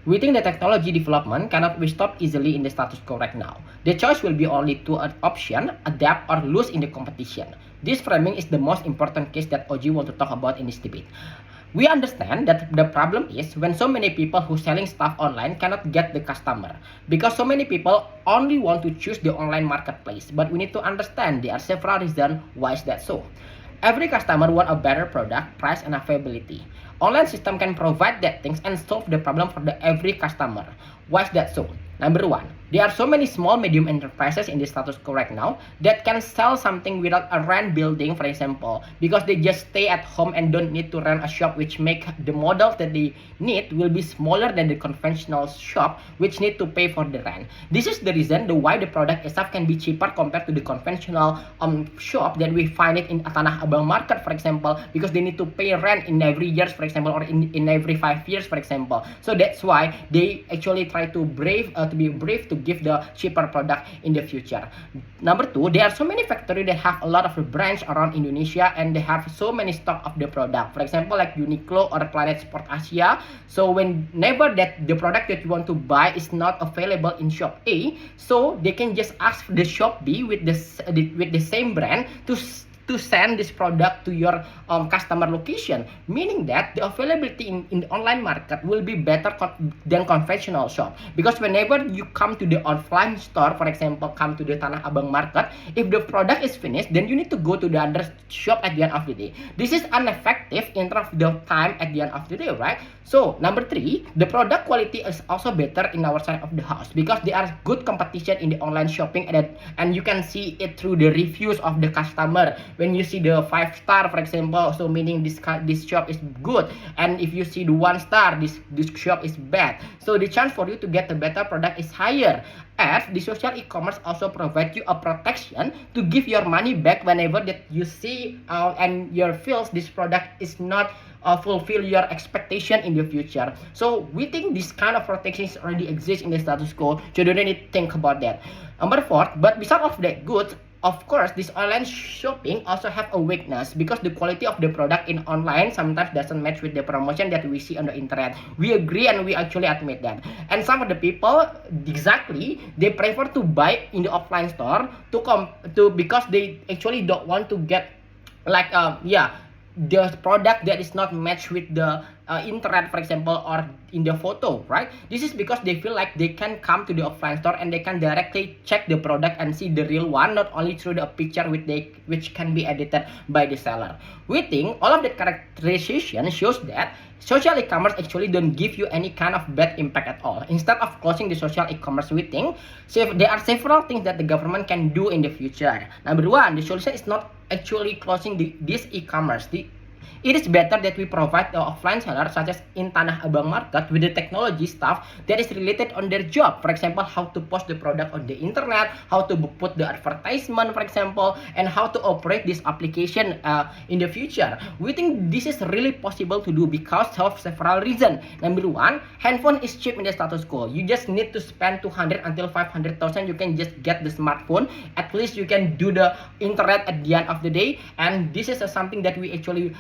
We think the technology development cannot be stopped easily in the status quo right now. The choice will be only two options: adapt or lose in the competition. This framing is the most important case that OG want to talk about in this debate. We understand that the problem is when so many people who selling stuff online cannot get the customer because so many people only want to choose the online marketplace. But we need to understand there are several reasons why is that so. Every customer want a better product, price, and availability. Online system can provide that things and solve the problem for the every customer. Why is that so? Number one, there are so many small medium enterprises in the status quo right now that can sell something without a rent building, for example, because they just stay at home and don't need to rent a shop, which make the models that they need will be smaller than the conventional shop, which need to pay for the rent. This is the reason why the product itself can be cheaper compared to the conventional shop that we find it in Tanah Abang market, for example, because they need to pay rent in every years, for example, or in every 5 years, for example. So that's why they actually try to be brave to give the cheaper product in the future. Number two, there are so many factories that have a lot of branch around Indonesia and they have so many stock of the product. For example, like Uniqlo or Planet Sport Asia. So whenever that the product that you want to buy is not available in shop A, so they can just ask the shop B with the same brand to send this product to your customer location, meaning that the availability in the online market will be better than conventional shop. Because whenever you come to the offline store, for example, come to the Tanah Abang market, if the product is finished, then you need to go to the other shop at the end of the day. This is ineffective in terms of the time at the end of the day, right? So number three, the product quality is also better in our side of the house because there are good competition in the online shopping and you can see it through the reviews of the customer. When you see the 5 star, for example, so meaning this shop is good, and if you see the 1 star, this shop is bad. So the chance for you to get a better product is higher. As the social e-commerce also provide you a protection to give your money back whenever that you see and your feels this product is not fulfill your expectation in the future. So we think this kind of protections already exist in the status quo, so you don't need to think about that. Number four, but besides of that good, of course, this online shopping also have a weakness because the quality of the product in online sometimes doesn't match with the promotion that we see on the internet. We agree and we actually admit that. And some of the people, exactly, they prefer to buy in the offline store because they actually don't want to get like the product that is not matched with the internet, for example, or in the photo, right? This is because they feel like they can come to the offline store and they can directly check the product and see the real one, not only through the picture which can be edited by the seller. We think all of that characterization shows that social e-commerce actually don't give you any kind of bad impact at all. Instead of closing the social e-commerce, we think there are several things that the government can do in the future. Number one, the solution is not actually closing this e-commerce. It is better that we provide the offline seller, such as in Tanah Abang market, with the technology stuff that is related on their job. For example, how to post the product on the internet, how to put the advertisement, for example, and how to operate this application in the future. We think this is really possible to do because of several reasons. Number one, handphone is cheap in the status quo. You just need to spend 200 until 500,000. You can just get the smartphone. At least you can do the internet at the end of the day. And this is something that we actually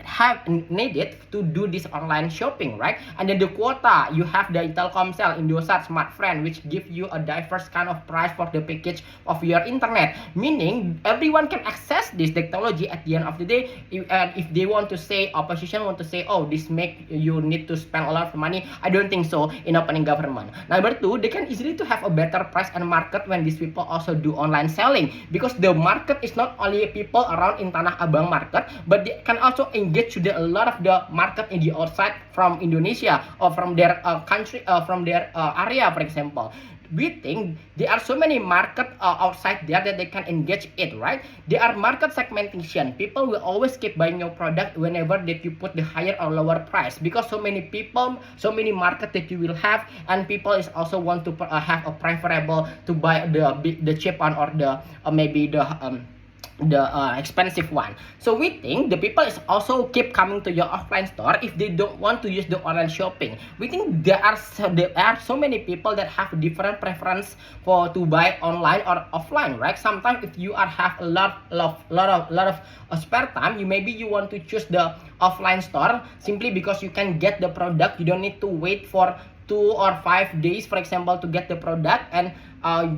have needed to do this online shopping, right? And then the quota, you have the Telkomsel, Indosat, Smartfren, which give you a diverse kind of price for the package of your internet, meaning everyone can access this technology at the end of the day. If they want to say, opposition want to say, oh, this make you need to spend a lot of money, I don't think so in opening government. Number two, they can easily to have a better price and market when these people also do online selling, because the market is not only people around in Tanah Abang market, but they can also engage to a lot of the market in the outside from Indonesia or from their country, from their area, for example. We think there are so many market outside there that they can engage it, right? There are market segmentation. People will always keep buying your product whenever that you put the higher or lower price, because so many people, so many market that you will have, and people is also want to have a preferable to buy the cheap one or the maybe the expensive one. So we think the people is also keep coming to your offline store if they don't want to use the online shopping. We think there are so many people that have different preference for to buy online or offline, right? Sometimes if you have a lot of spare time, maybe you want to choose the offline store simply because you can get the product. You don't need to wait for 2 or 5 days, for example, to get the product. And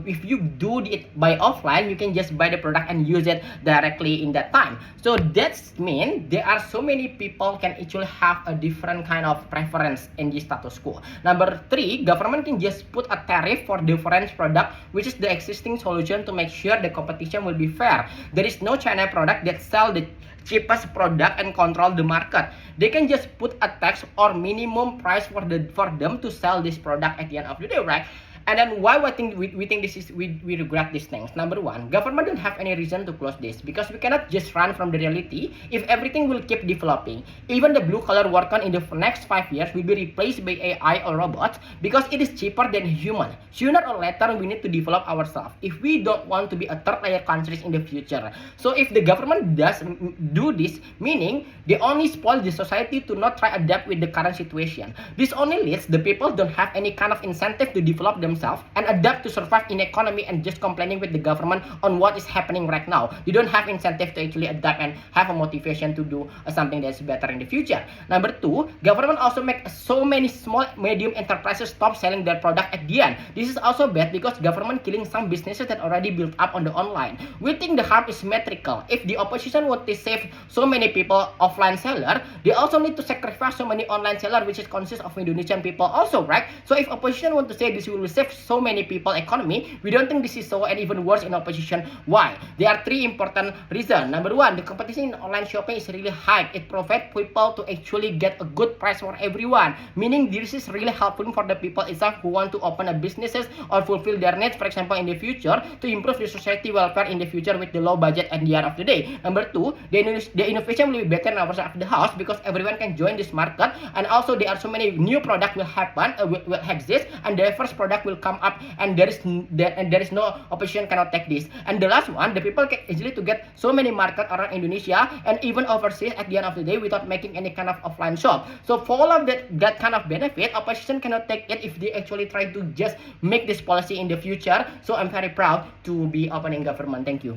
if you do it by offline, you can just buy the product and use it directly in that time. So that's mean there are so many people can actually have a different kind of preference in the status quo. Number 3, government can just put a tariff for different product, which is the existing solution to make sure the competition will be fair. There is no China product that sell the cheapest product and control the market. They can just put a tax or minimum price for them to sell this product at the end of the day, right? And then why we think this is we regret these things. Number 1, government don't have any reason to close this because we cannot just run from the reality. If everything will keep developing, even the blue collar worker in the next 5 years will be replaced by AI or robots because it is cheaper than human. Sooner or later we need to develop ourselves if we don't want to be a third layer countries in the future. So if the government does do this, meaning they only spoil the society to not try adapt with the current situation. This only leads the people don't have any kind of incentive to develop themselves and adapt to survive in economy and just complaining with the government on what is happening right now. You don't have incentive to actually adapt and have a motivation to do something that's better in the future. Number 2, government also make so many small medium enterprises stop selling their product at the end. This is also bad because government killing some businesses that already built up on the online. We think the harm is symmetrical. If the opposition want to save so many people offline seller, they also need to sacrifice so many online seller, which is consists of Indonesian people also, right? So if opposition want to say this will save so many people economy, we don't think this is so, and even worse in opposition. Why? There are 3 important reasons. Number 1, the competition in online shopping is really high. It provides people to actually get a good price for everyone, meaning this is really helpful for the people itself who want to open a businesses or fulfill their needs, for example, in the future, to improve the society welfare in the future with the low budget at the end of the day. Number 2, the innovation will be better in our side of the house because everyone can join this market, and also there are so many new product will happen, will exist, and the first product will come up, and there is no opposition cannot take this. And the last one, the people can easily to get so many market around Indonesia and even overseas at the end of the day without making any kind of offline shop. So for all of that kind of benefit, opposition cannot take it if they actually try to just make this policy in the future. So I'm very proud to be opening government. Thank you.